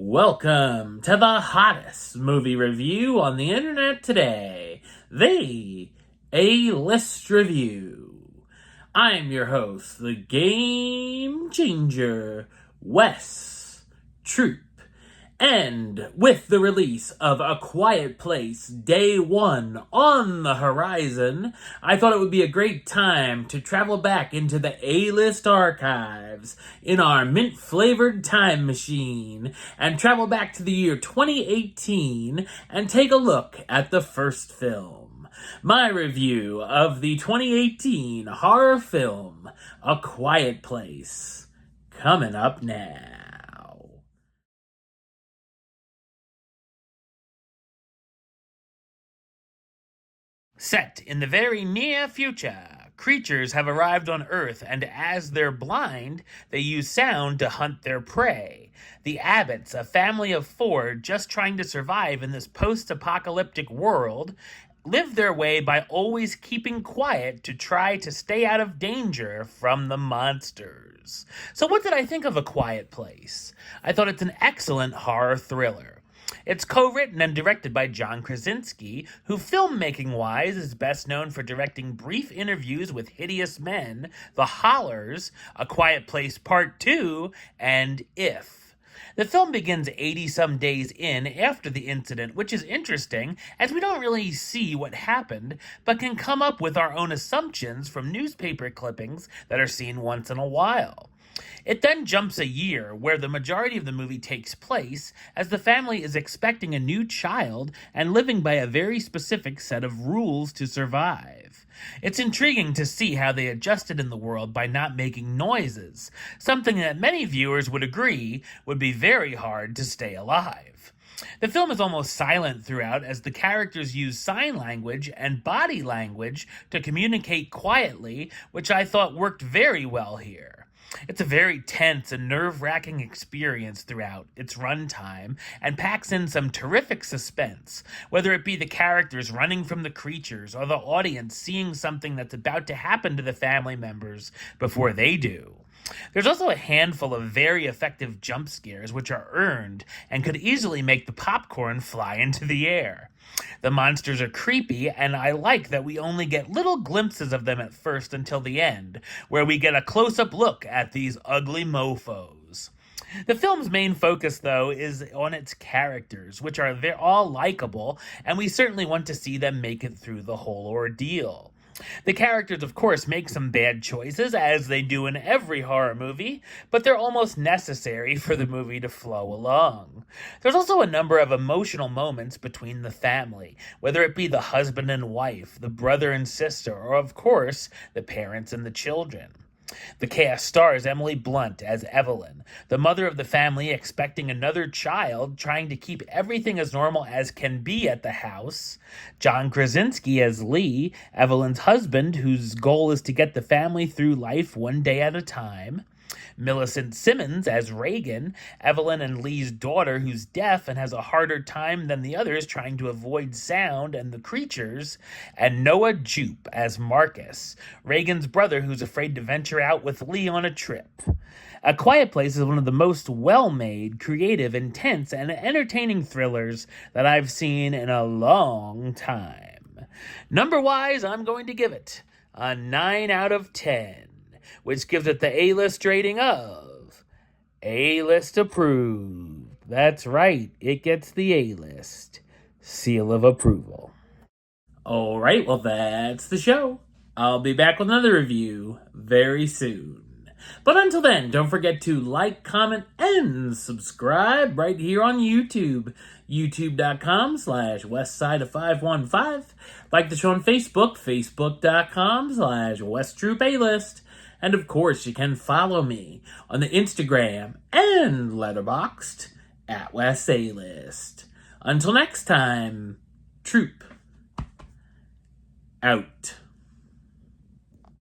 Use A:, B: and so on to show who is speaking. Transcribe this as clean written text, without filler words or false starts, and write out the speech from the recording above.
A: Welcome to the hottest movie review on the internet today, the A-List Review. I'm your host, the Game Changer, Wes Troop. And with the release of A Quiet Place Day 1 on the horizon, I thought it would be a great time to travel back into the A-List archives in our mint-flavored time machine and travel back to the year 2018 and take a look at the first film. My review of the 2018 horror film, A Quiet Place, coming up now. Set in the very near future, creatures have arrived on Earth, and as they're blind, they use sound to hunt their prey. The Abbotts, a family of 4 just trying to survive in this post-apocalyptic world, live their way by always keeping quiet to try to stay out of danger from the monsters. So what did I think of A Quiet Place? I thought it's an excellent horror thriller. It's co-written and directed by John Krasinski, who filmmaking-wise is best known for directing Brief Interviews with Hideous Men, The Hollers, A Quiet Place Part 2, and If. The film begins 80-some days in after the incident, which is interesting, as we don't really see what happened, but can come up with our own assumptions from newspaper clippings that are seen once in a while. It then jumps a year, where the majority of the movie takes place, as the family is expecting a new child and living by a very specific set of rules to survive. It's intriguing to see how they adjusted in the world by not making noises, something that many viewers would agree would be very hard to stay alive. The film is almost silent throughout, as the characters use sign language and body language to communicate quietly, which I thought worked very well here. It's a very tense and nerve-wracking experience throughout its runtime, and packs in some terrific suspense, whether it be the characters running from the creatures or the audience seeing something that's about to happen to the family members before they do. There's also a handful of very effective jump scares which are earned and could easily make the popcorn fly into the air. The monsters are creepy, and I like that we only get little glimpses of them at first until the end, where we get a close-up look at these ugly mofos. The film's main focus, though, is on its characters, which they're all likable, and we certainly want to see them make it through the whole ordeal. The characters, of course, make some bad choices, as they do in every horror movie, but they're almost necessary for the movie to flow along. There's also a number of emotional moments between the family, whether it be the husband and wife, the brother and sister, or, of course, the parents and the children. The cast stars Emily Blunt as Evelyn, the mother of the family expecting another child, trying to keep everything as normal as can be at the house. John Krasinski as Lee, Evelyn's husband, whose goal is to get the family through life one day at a time. Millicent Simmons as Reagan, Evelyn and Lee's daughter, who's deaf and has a harder time than the others trying to avoid sound and the creatures, and Noah Jupe as Marcus, Reagan's brother who's afraid to venture out with Lee on a trip. A Quiet Place is one of the most well-made, creative, intense, and entertaining thrillers that I've seen in a long time. Number-wise, I'm going to give it a 9 out of 10. Which gives it the A-list rating of A-list approved. That's right, it gets the A-list seal of approval. Alright, well that's the show. I'll be back with another review very soon. But until then, don't forget to like, comment, and subscribe right here on YouTube. YouTube.com/WestsideOf515. Like the show on Facebook, Facebook.com/WesTroopAlist. And of course, you can follow me on the Instagram and Letterboxd at WesAlist. Until next time, Troop out.